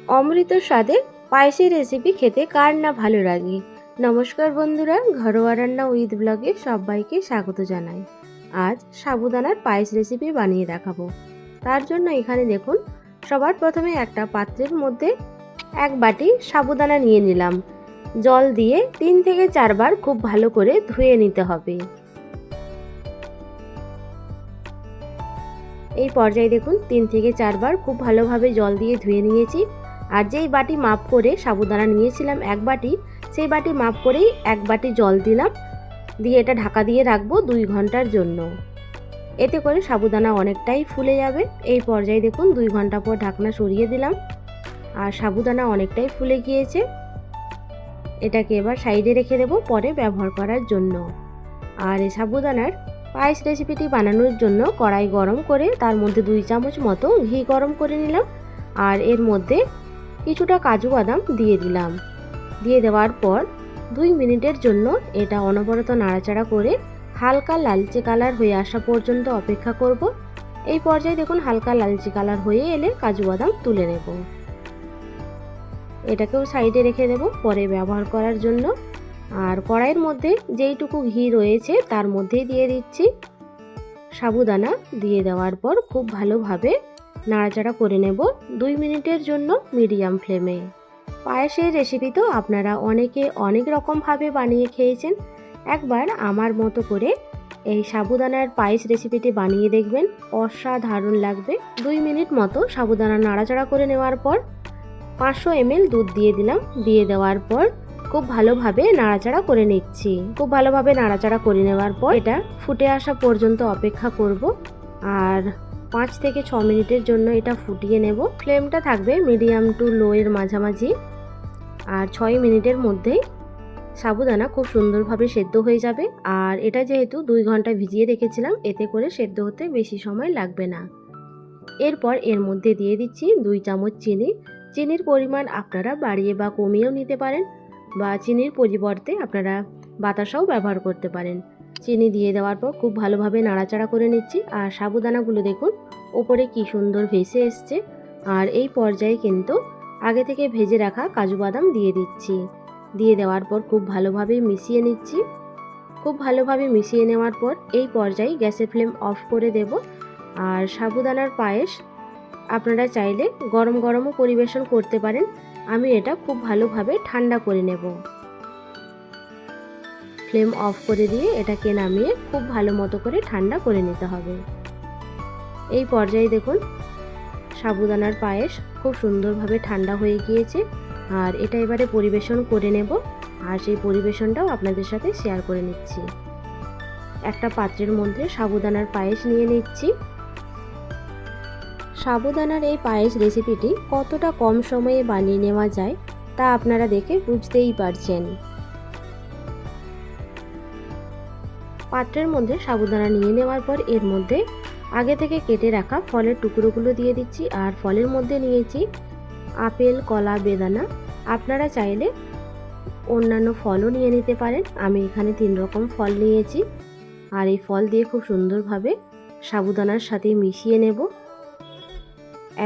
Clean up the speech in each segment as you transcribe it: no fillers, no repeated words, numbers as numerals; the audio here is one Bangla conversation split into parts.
অমৃত স্বাদের পায়েসের রেসিপি খেতে কার না ভালো লাগে। নমস্কার বন্ধুরা, ঘরোয়া রান্না উইথ ব্লগে সবাইকে স্বাগত জানাই। আজ সাবুদানার পায়েস রেসিপি বানিয়ে দেখাবো। তার জন্য এখানে দেখুন, সবার প্রথমে একটা পাত্রের মধ্যে এক বাটি সাবুদানা নিয়ে নিলাম। জল দিয়ে 3 থেকে 4 বার খুব ভালো করে ধুয়ে নিতে হবে। এই পর্যায়ে দেখুন 3 থেকে 4 বার খুব ভালোভাবে জল দিয়ে ধুয়ে নিয়েছি। আর যেই বাটি মাপ করে সাবুদানা নিয়েছিলাম এক বাটি, সেই বাটি মাপ করেই এক বাটি জল দিলাম, দিয়ে এটা ঢাকা দিয়ে রাখবো 2 ঘন্টার জন্য। এতে করে সাবুদানা অনেকটাই ফুলে যাবে। এই পর্যায়ে দেখুন 2 ঘন্টা পর ঢাকনা সরিয়ে দিলাম আর সাবুদানা অনেকটাই ফুলে গিয়েছে। এটাকে এবার সাইডে রেখে দেবো পরে ব্যবহার করার জন্য। আর এই সাবুদানার পায়েস রেসিপিটি বানানোর জন্য কড়াই গরম করে তার মধ্যে 2 চামচ মতো ঘি গরম করে নিলাম। আর এর মধ্যে কিছুটা কাজু বাদাম দিয়ে দিলাম। দিয়ে দেওয়ার পর 2 মিনিটের জন্য এটা অনবরত নাড়াচাড়া করে হালকা লালচে কালার হয়ে আসা পর্যন্ত অপেক্ষা করব। এই পর্যায়ে দেখুন হালকা লালচে কালার হয়ে এলে কাজু বাদাম তুলে নেব। এটাকেও সাইডে রেখে দেব পরে ব্যবহার করার জন্য। আর কড়াইয়ের মধ্যে যেইটুকু ঘি রয়েছে তার মধ্যেই দিয়ে দিচ্ছি সাবুদানা। দিয়ে দেওয়ার পর খুব ভালোভাবে নাড়াচাড়া করে নেব 2 মিনিটের জন্য মিডিয়াম ফ্লেমে। পায়েসের রেসিপি তো আপনারা অনেকে অনেক রকমভাবে বানিয়ে খেয়েছেন। একবার আমার মতো করে এই সাবুদানার পায়েস রেসিপিটি বানিয়ে দেখবেন, অসাধারণ লাগবে। 2 মিনিট মতো সাবুদানা নাড়াচাড়া করে নেওয়ার পর 500 ml দুধ দিয়ে দিলাম। দিয়ে দেওয়ার পর খুব ভালোভাবে নাড়াচাড়া করে নিচ্ছি। খুব ভালোভাবে নাড়াচাড়া করে নেওয়ার পর এটা ফুটে আসা পর্যন্ত অপেক্ষা করব। আর 5 থেকে 6 মিনিটের জন্য এটা ফুটিয়ে নেব। ফ্লেমটা থাকবে মিডিয়াম টু লো এর মাঝামাঝি। আর 6 মিনিটের মধ্যেই সাবুদানা খুব সুন্দরভাবে সেদ্ধ হয়ে যাবে। আর এটা যেহেতু 2 ঘন্টা ভিজিয়ে রেখেছিলাম, এতে করে সেদ্ধ হতে বেশি সময় লাগবে না। এরপর এর মধ্যে দিয়ে দিচ্ছি 2 চামচ চিনি। চিনির পরিমাণ আপনারা বাড়িয়ে বা কমিয়েও নিতে পারেন, বা চিনির পরিবর্তে আপনারা বাতাসাও ব্যবহার করতে পারেন। চিনি দিয়ে দেওয়ার পর খুব ভালোভাবে নাড়াচাড়া করে নিচ্ছি। আর সাবুদানাগুলো দেখুন ওপরে কি সুন্দর ভেসে এসছে। আর এই পর্যায়ে কিন্তু আগে থেকে ভেজে রাখা কাজু বাদাম দিয়ে দিচ্ছি। দিয়ে দেওয়ার পর খুব ভালোভাবে মিশিয়ে নিচ্ছি। খুব ভালোভাবে মিশিয়ে নেওয়ার পর এই পর্যায়ে গ্যাসের ফ্লেম অফ করে দেব। আর সাবুদানার পায়েস আপনারা চাইলে গরম গরমও পরিবেশন করতে পারেন। আমি এটা খুব ভালোভাবে ঠান্ডা করে নেব। ফ্লেম অফ করে দিয়ে এটাকে নামিয়ে খুব ভালো মতো করে ঠান্ডা করে নিতে হবে। এই পর্যায়ে দেখুন সাবুদানার পায়েস খুব সুন্দরভাবে ঠান্ডা হয়ে গিয়েছে। আর এটা এবারে পরিবেশন করে নেব। আর সেই পরিবেশনটাও আপনাদের সাথে শেয়ার করে নিচ্ছি। একটা পাত্রের মধ্যে সাবুদানার পায়েস নিয়ে নিচ্ছি। সাবুদানার এই পায়েস রেসিপিটি কতটা কম সময়ে বানিয়ে নেওয়া যায় তা আপনারা দেখে বুঝতেই পারছেন। পাত্রের মধ্যে সাবুদানা নিয়ে নেওয়ার পর এর মধ্যে আগে থেকে কেটে রাখা ফলের টুকরোগুলো দিয়ে দিচ্ছি। আর ফলের মধ্যে নিয়েছি আপেল, কলা, বেদানা। আপনারা চাইলে অন্যান্য ফলও নিয়ে নিতে পারেন। আমি এখানে 3 রকম ফল নিয়েছি। আর এই ফল দিয়ে খুব সুন্দরভাবে সাবুদানার সাথে মিশিয়ে নেব।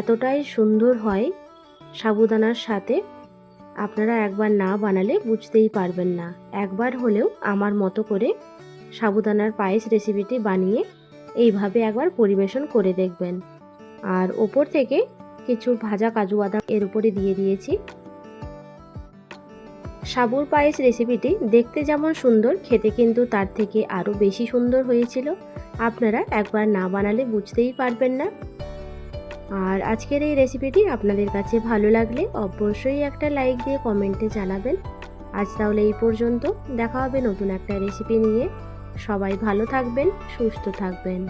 এতটাই সুন্দর হয় সাবুদানার সাথে, আপনারা একবার না বানালে বুঝতেই পারবেন না। একবার হলেও আমার মতো করে সাবুদানার পায়েস রেসিপিটি বানিয়ে এইভাবে একবার পরিবেশন করে দেখবেন। আর ওপর থেকে কিছু ভাজা কাজু বাদাম এর উপরে দিয়ে দিয়েছি। সাবুর পায়েস রেসিপিটি দেখতে যেমন সুন্দর, খেতে কিন্তু তার থেকে আরও বেশি সুন্দর হয়েছিল। আপনারা একবার না বানালে বুঝতেই পারবেন না। আর আজকের এই রেসিপিটি আপনাদের কাছে ভালো লাগলে অবশ্যই একটা লাইক দিয়ে কমেন্টে জানাবেন। আজ তাহলে এই পর্যন্ত, দেখা হবে নতুন একটা রেসিপি নিয়ে। সবাই ভালো থাকবেন, সুস্থ থাকবেন।